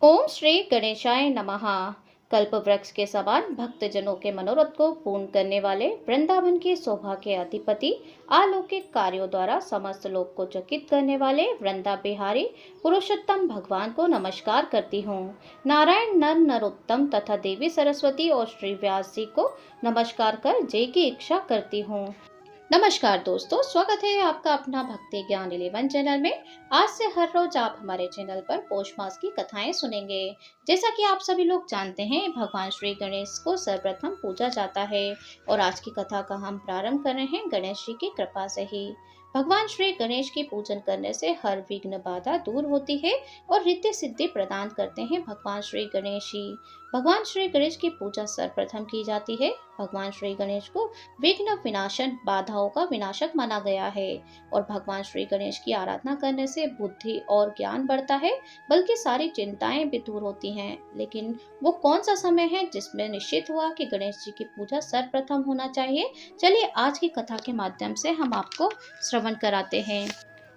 ओम श्री गणेशाय नमः। कल्प वृक्ष के समान भक्तजनों के मनोरथ को पूर्ण करने वाले वृंदावन की शोभा के अधिपति, अलौकिक कार्यों द्वारा समस्त लोक को चकित करने वाले वृंदा बिहारी पुरुषोत्तम भगवान को नमस्कार करती हूँ। नारायण नर नरोत्तम तथा देवी सरस्वती और श्री व्यास जी को नमस्कार कर जय की इच्छा करती हूँ। नमस्कार दोस्तों, स्वागत है आपका अपना भक्ति ज्ञान 11 चैनल में। आज से हर रोज आप हमारे चैनल पर पौष मास की कथाएं सुनेंगे। जैसा कि आप सभी लोग जानते हैं, भगवान श्री गणेश को सर्वप्रथम पूजा जाता है और आज की कथा का हम प्रारंभ कर रहे हैं गणेश जी की कृपा से ही। भगवान श्री गणेश की पूजन करने से हर विघ्न बाधा दूर होती है और रिद्धि सिद्धि प्रदान करते हैं भगवान श्री गणेश ही। भगवान श्री गणेश की पूजा सर्वप्रथम की जाती है। भगवान श्री गणेश को विघ्न विनाशन, बाधाओं का विनाशक माना गया है और भगवान श्री गणेश की आराधना करने से बुद्धि और ज्ञान बढ़ता है, बल्कि सारी चिंताएं भी दूर होती हैं। लेकिन वो कौन सा समय है जिसमें निश्चित हुआ कि गणेश जी की पूजा सर्वप्रथम होना चाहिए? चलिए आज की कथा के माध्यम से हम आपको श्रवण कराते हैं।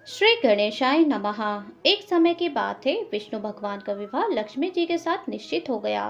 श्री गणेशाय नमः। एक समय की बात है, विष्णु भगवान का विवाह लक्ष्मी जी के साथ निश्चित हो गया।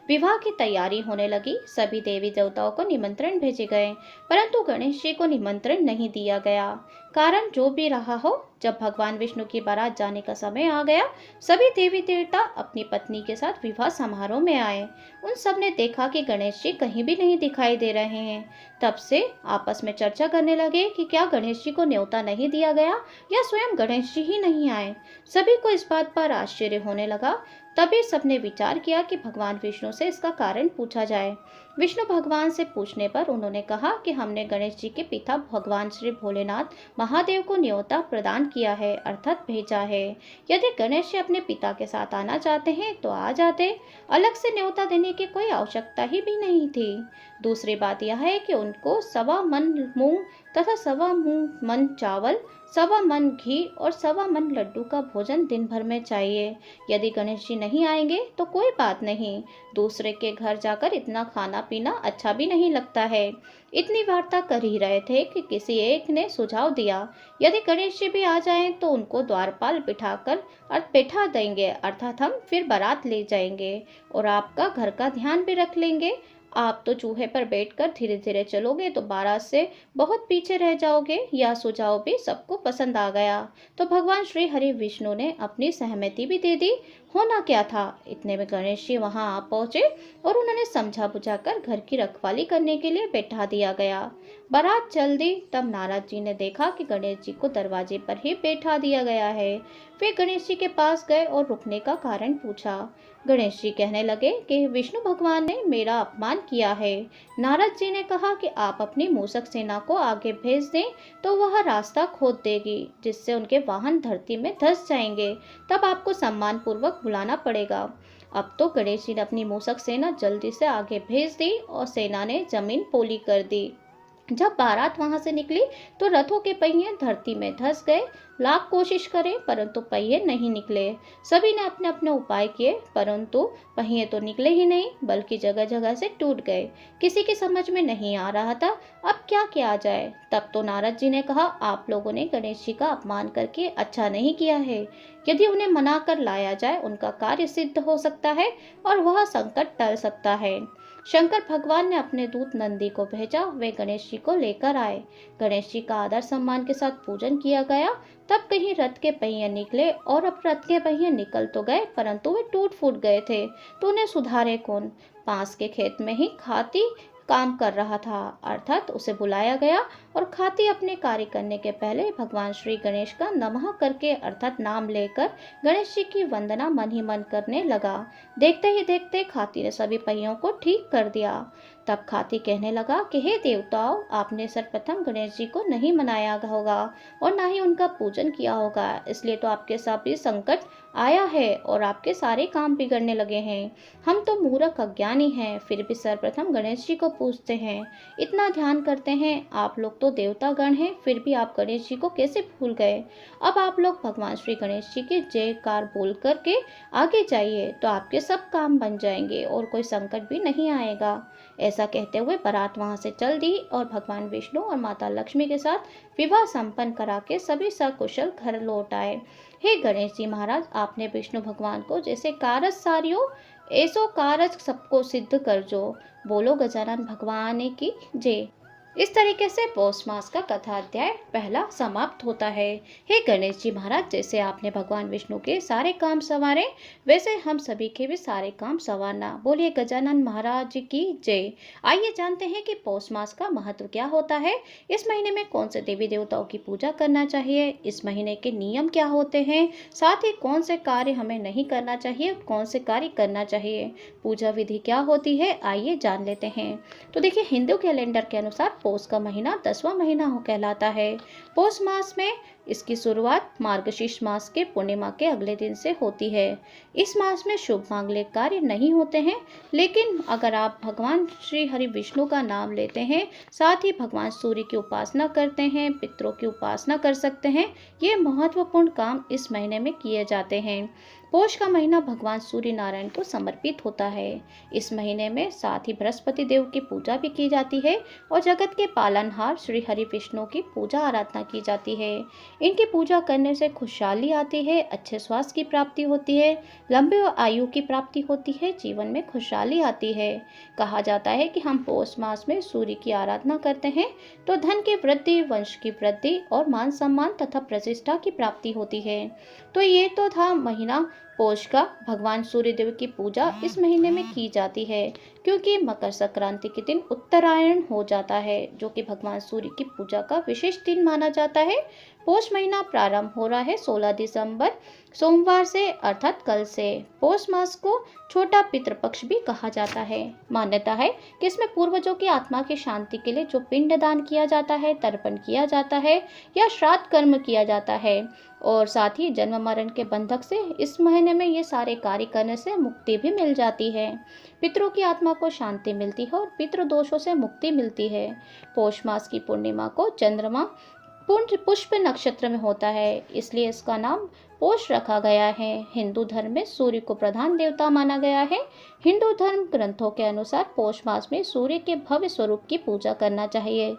विवाह की तैयारी होने लगी। सभी देवी देवताओं को निमंत्रण भेजे गए, परंतु गणेश जी को निमंत्रण नहीं दिया गया। कारण जो भी रहा हो, जब भगवान विष्णु की बारात जाने का समय आ गया, सभी देवी देवता अपनी पत्नी के साथ विवाह समारोह में आए। उन सब ने देखा कि गणेश जी कहीं भी नहीं दिखाई दे रहे हैं। तब से आपस में चर्चा करने लगे कि क्या गणेश जी को न्योता नहीं दिया गया या स्वयं गणेश जी ही नहीं आए। सभी को इस बात पर आश्चर्य होने लगा। तभी सबने विचार किया कि भगवान विष्णु से इसका कारण पूछा जाए। विष्णु भगवान से पूछने पर उन्होंने कहा कि हमने गणेश जी के पिता भगवान श्री भोलेनाथ महादेव को न्योता प्रदान किया है, अर्थात भेजा है। यदि गणेश जी अपने पिता के साथ आना चाहते हैं तो आ जाते। अलग से न्योता देने की कोई आवश्यकता ही भी नहीं थी। दूसरी बात यह है कि उनको 1.25 मन मूंग तथा 1.25 मन चावल, 1.25 मन घी और 1.25 मन लड्डू का भोजन दिन भर में चाहिए। यदि गणेश जी नहीं आएंगे तो कोई बात नहीं, दूसरे के घर जाकर इतना खाना पीना अच्छा भी नहीं लगता है। इतनी वार्ता कर ही रहे थे कि किसी एक ने सुझाव दिया, यदि गणेश जी भी आ जाएं तो उनको द्वारपाल बैठा देंगे, अर्थात हम फिर बारात ले जाएंगे और आपका घर का ध्यान भी रख लेंगे। आप तो चूहे पर बैठकर धीरे धीरे चलोगे तो बारात से बहुत पीछे रह जाओगे। यह सुझाव भी सबको पसंद आ गया, तो भगवान श्री हरि विष्णु ने अपनी सहमति भी दे दी। होना क्या था, इतने में गणेश जी वहां आ पहुंचे और उन्होंने समझा बुझाकर घर की रखवाली करने के लिए बैठा दिया गया। बारात चल दी, तब नारद जी ने देखा कि गणेश जी को दरवाजे पर ही बैठा दिया गया है। वे गणेश जी के पास गए और रुकने का कारण पूछा। गणेश जी कहने लगे कि विष्णु भगवान ने मेरा अपमान किया है। नारद जी ने कहा कि आप अपनी मूषक सेना को आगे भेज दें तो वह रास्ता खोद देगी, जिससे उनके वाहन धरती में धंस जाएंगे। तब आपको सम्मान पूर्वक बुलाना पड़ेगा। अब तो गणेश जी ने अपनी मूषक सेना जल्दी से आगे भेज दी और सेना ने जमीन पोली कर दी। जब बारात वहां से निकली तो रथों के पहिए धरती में धंस गए। लाख कोशिश करें परंतु पहिए नहीं निकले। सभी ने अपने अपने उपाय किए, परंतु पहिए तो निकले ही नहीं, बल्कि जगह जगह से टूट गए। किसी की समझ में नहीं आ रहा था अब क्या किया जाए। तब तो नारद जी ने कहा, आप लोगों ने गणेश जी का अपमान करके अच्छा नहीं किया है। यदि उन्हें मना कर लाया जाए, उनका कार्य सिद्ध हो सकता है और वह संकट टल सकता है। शंकर भगवान ने अपने दूत नंदी को भेजा। वे गणेश जी को लेकर आए। गणेश जी का आदर सम्मान के साथ पूजन किया गया। तब कहीं रथ के पहिए निकले और अब रथ के पहिए निकल तो गए, परंतु वे टूट फूट गए थे, तो उन्हें सुधारे कौन? पास के खेत में ही खाती काम कर रहा था, अर्थात उसे बुलाया गया और खाती अपने कार्य करने के पहले भगवान श्री गणेश का नमः करके, अर्थात नाम लेकर गणेश जी की वंदना मन ही मन करने लगा। देखते ही देखते खाती ने सभी पहियों को ठीक कर दिया। तब खाती कहने लगा कि हे देवताओं, आपने सर्वप्रथम गणेश जी को नहीं मनाया होगा और ना ही उनका पूजन किया होगा, इसलिए तो आपके सभी संकट आया है और आपके सारे काम बिगड़ने लगे हैं। हम तो मूर्ख अज्ञानी हैं, फिर भी सर्वप्रथम गणेश जी को पूजते हैं, इतना ध्यान करते हैं। आप लोग तो देवता गण हैं, फिर भी आप गणेश जी को कैसे भूल गए? अब आप लोग भगवान श्री गणेश जी के जयकार बोल करके आगे जाइए, तो आपके सब काम बन जाएंगे और कोई संकट भी नहीं आएगा। ऐसा कहते हुए बारात वहां से चल दी और भगवान विष्णु और माता लक्ष्मी के साथ विवाह संपन्न करा के सभी सकुशल घर लौट आए। हे गणेश जी महाराज, आपने विष्णु भगवान को जैसे कारज सारियो ऐसो कारज सबको सिद्ध कर जो। बोलो गजानन भगवान की जय। इस तरीके से पौष मास का कथा अध्याय पहला समाप्त होता है। हे गणेश जी महाराज, जैसे आपने भगवान विष्णु के सारे काम संवारे, वैसे हम सभी के भी सारे काम संवारना। बोलिए गजानन महाराज की जय। आइए जानते हैं कि पौष मास का महत्व क्या होता है। इस महीने में कौन से देवी देवताओं की पूजा करना चाहिए, इस महीने के नियम क्या होते हैं, साथ ही कौन से कार्य हमें नहीं करना चाहिए, कौन से कार्य करना चाहिए, पूजा विधि क्या होती है, आइए जान लेते हैं। तो देखिए, हिंदू कैलेंडर के अनुसार पौष का महीना 10वां महीना कहलाता है। पौष मास में इसकी शुरुआत मार्गशीर्ष मास के पूर्णिमा के अगले दिन से होती है। इस मास में शुभ मांगलिक कार्य नहीं होते हैं, लेकिन अगर आप भगवान श्री हरि विष्णु का नाम लेते हैं, साथ ही भगवान सूर्य की उपासना करते हैं, पितरों की उपासना कर सकते हैं। ये महत्वपूर्ण काम इस महीने में किए जाते हैं। पौष का महीना भगवान सूर्य नारायण को समर्पित होता है। इस महीने में साथ ही बृहस्पति देव की पूजा भी की जाती है और जगत के पालनहार श्री हरि विष्णु की पूजा आराधना की जाती है। इनकी पूजा करने से खुशहाली आती है, अच्छे स्वास्थ्य की प्राप्ति होती है, लंबे आयु की प्राप्ति होती है, जीवन में खुशहाली आती है। कहा जाता है कि हम पौष मास में सूर्य की आराधना करते हैं तो धन की वृद्धि, वंश की वृद्धि और मान सम्मान तथा प्रतिष्ठा की प्राप्ति होती है। तो ये तो था महीना पौष का। भगवान सूर्य देव की पूजा इस महीने में की जाती है क्योंकि मकर संक्रांति के दिन उत्तरायण हो जाता है, जो कि भगवान सूर्य की पूजा का विशेष दिन माना जाता है। पौष महीना प्रारंभ हो रहा है 16 दिसंबर सोमवार से, अर्थात कल से। पौष मास को छोटा पितृपक्ष भी कहा जाता है। मान्यता है कि इसमें पूर्वजों की आत्मा की शांति के लिए जो पिंडदान किया जाता है, तर्पण किया जाता है या श्राद्ध कर्म किया जाता है, और साथ ही जन्म मरण के बंधक से इस महीने में ये सारे कार्य करने से मुक्ति भी मिल जाती है। पितरों की आत्मा को शांति मिलती है और पितृ दोषों से मुक्ति मिलती है। पौष मास की पूर्णिमा को चंद्रमा पुष्प नक्षत्र में होता है, इसलिए इसका नाम पौष रखा गया है। हिंदू धर्म में सूर्य को प्रधान देवता माना गया है। हिंदू धर्म ग्रंथों के अनुसार पौष मास में सूर्य के भव्य स्वरूप की पूजा करना चाहिए।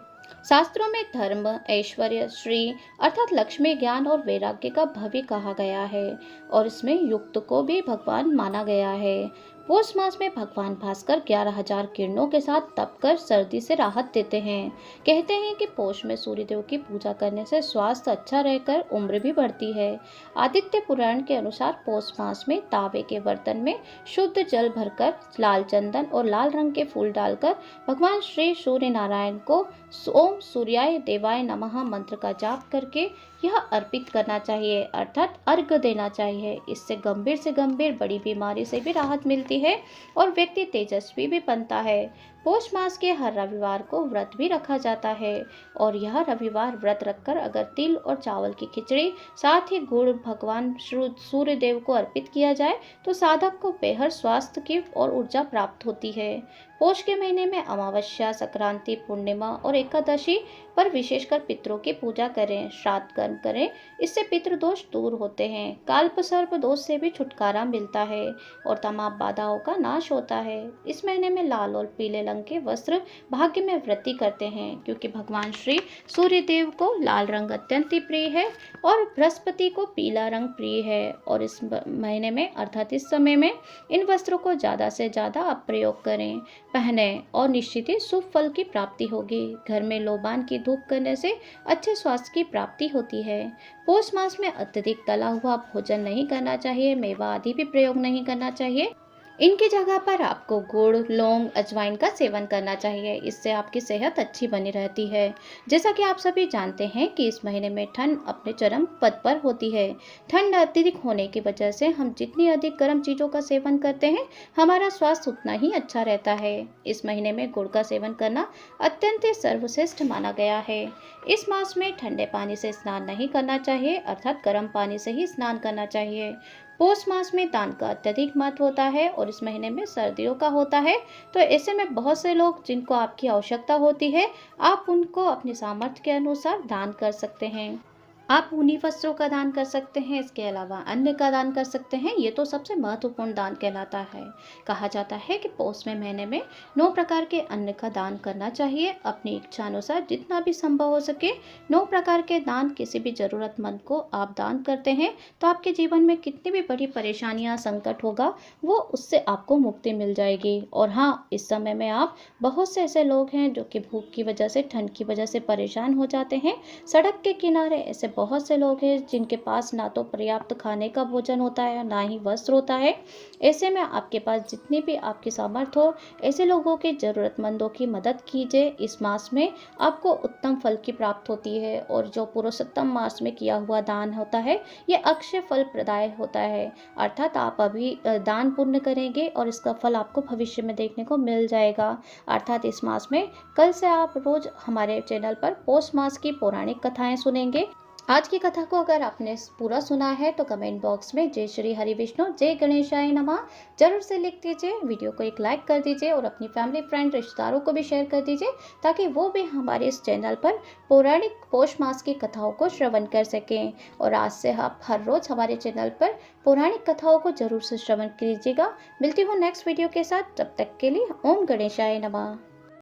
शास्त्रों में धर्म, ऐश्वर्य, श्री अर्थात लक्ष्मी, ज्ञान और वैराग्य का भव्य कहा गया है और इसमें युक्त को भी भगवान माना गया है। पौष मास में भगवान भास्कर 11,000 किरणों के साथ तप कर सर्दी से राहत देते हैं। कहते हैं कि पौष में सूर्यदेव की पूजा करने से स्वास्थ्य अच्छा रहकर उम्र भी बढ़ती है। आदित्य पुराण के अनुसार पौष मास में तांबे के बर्तन में शुद्ध जल भरकर लाल चंदन और लाल रंग के फूल डालकर भगवान श्री सूर्य नारायण को ओम सूर्याय देवाय नमः मंत्र का जाप करके यह अर्पित करना चाहिए, अर्थात अर्घ देना चाहिए। इससे गंभीर से गंभीर बड़ी बीमारी से भी राहत मिलती है और व्यक्ति तेजस्वी भी बनता है। पौष मास के हर रविवार को व्रत भी रखा जाता है और यह रविवार व्रत रखकर अगर तिल और चावल की खिचड़ी साथ ही गुड़ भगवान सूर्य देव को अर्पित किया जाए तो साधक को बेहद स्वास्थ्य की और ऊर्जा प्राप्त होती है। पौष के महीने में अमावस्या, संक्रांति, पूर्णिमा और एकादशी पर विशेषकर पितरों की पूजा करें, श्राद्ध कर्म करें, इससे पितृदोष दूर होते हैं। काल्प सर्प दोष से भी छुटकारा मिलता है और तमाम बाधाओं का नाश होता है। इस महीने में लाल और पीले रंग के वस्त्र भाग्य में वृद्धि करते हैं क्योंकि भगवान श्री सूर्य देव को लाल रंग अत्यंत प्रिय है और बृहस्पति को पीला रंग प्रिय है। और इस महीने में अर्थात इस समय में इन वस्त्रों को ज़्यादा से ज़्यादा आप प्रयोग करें, पहने और निश्चित ही शुभ फल की प्राप्ति होगी। घर में लोबान की धूप करने से अच्छे स्वास्थ्य की प्राप्ति होती है। पौष मास में अत्यधिक तला हुआ भोजन नहीं करना चाहिए, मेवा आदि भी प्रयोग नहीं करना चाहिए। इनकी जगह पर आपको गुड़, लौंग, अजवाइन का सेवन करना चाहिए। इससे आपकी सेहत अच्छी बनी रहती है। जैसा कि आप सभी जानते हैं कि इस महीने में ठंड अपने चरम पद पर होती है। ठंड अत्यधिक होने की वजह से हम जितनी अधिक गर्म चीज़ों का सेवन करते हैं, हमारा स्वास्थ्य उतना ही अच्छा रहता है। इस महीने में गुड़ का सेवन करना अत्यंत सर्वश्रेष्ठ माना गया है। इस मास में ठंडे पानी से स्नान नहीं करना चाहिए, अर्थात गर्म पानी से ही स्नान करना चाहिए। पौष मास में दान का अत्यधिक महत्व होता है और इस महीने में सर्दियों का होता है, तो ऐसे में बहुत से लोग जिनको आपकी आवश्यकता होती है, आप उनको अपने सामर्थ्य के अनुसार दान कर सकते हैं। आप ऊनी वस्त्रों का दान कर सकते हैं, इसके अलावा अन्न का दान कर सकते हैं। ये तो सबसे महत्वपूर्ण दान कहलाता है। कहा जाता है कि पौष में महीने में 9 प्रकार के अन्न का दान करना चाहिए। अपनी इच्छा अनुसार जितना भी संभव हो सके 9 प्रकार के दान किसी भी ज़रूरतमंद को आप दान करते हैं तो आपके जीवन में कितनी भी बड़ी परेशानियां, संकट होगा वो उससे आपको मुक्ति मिल जाएगी। और हाँ, इस समय में आप बहुत से ऐसे लोग हैं जो कि भूख की वजह से, ठंड की वजह से परेशान हो जाते हैं। सड़क के किनारे ऐसे बहुत से लोग हैं जिनके पास ना तो पर्याप्त खाने का भोजन होता है, ना ही वस्त्र होता है। ऐसे में आपके पास जितनी भी आपकी सामर्थ्य हो, ऐसे लोगों के ज़रूरतमंदों की मदद कीजिए। इस मास में आपको उत्तम फल की प्राप्त होती है और जो पुरुषोत्तम मास में किया हुआ दान होता है ये अक्षय फल प्रदाय होता है। अर्थात आप अभी दान पुण्य करेंगे और इसका फल आपको भविष्य में देखने को मिल जाएगा। अर्थात इस मास में कल से आप रोज हमारे चैनल पर पौष मास की पौराणिक कथाएं सुनेंगे। आज की कथा को अगर आपने पूरा सुना है तो कमेंट बॉक्स में जय श्री हरि विष्णु, जय गणेशाय नमः जरूर से लिख दीजिए। वीडियो को एक लाइक कर दीजिए और अपनी फैमिली, फ्रेंड, रिश्तेदारों को भी शेयर कर दीजिए ताकि वो भी हमारे इस चैनल पर पौराणिक पौष मास की कथाओं को श्रवण कर सकें। और आज से आप हर रोज हमारे चैनल पर पौराणिक कथाओं को जरूर से श्रवण कीजिएगा। मिलती हूँ नेक्स्ट वीडियो के साथ, तब तक के लिए ओम गणेशाय नमः।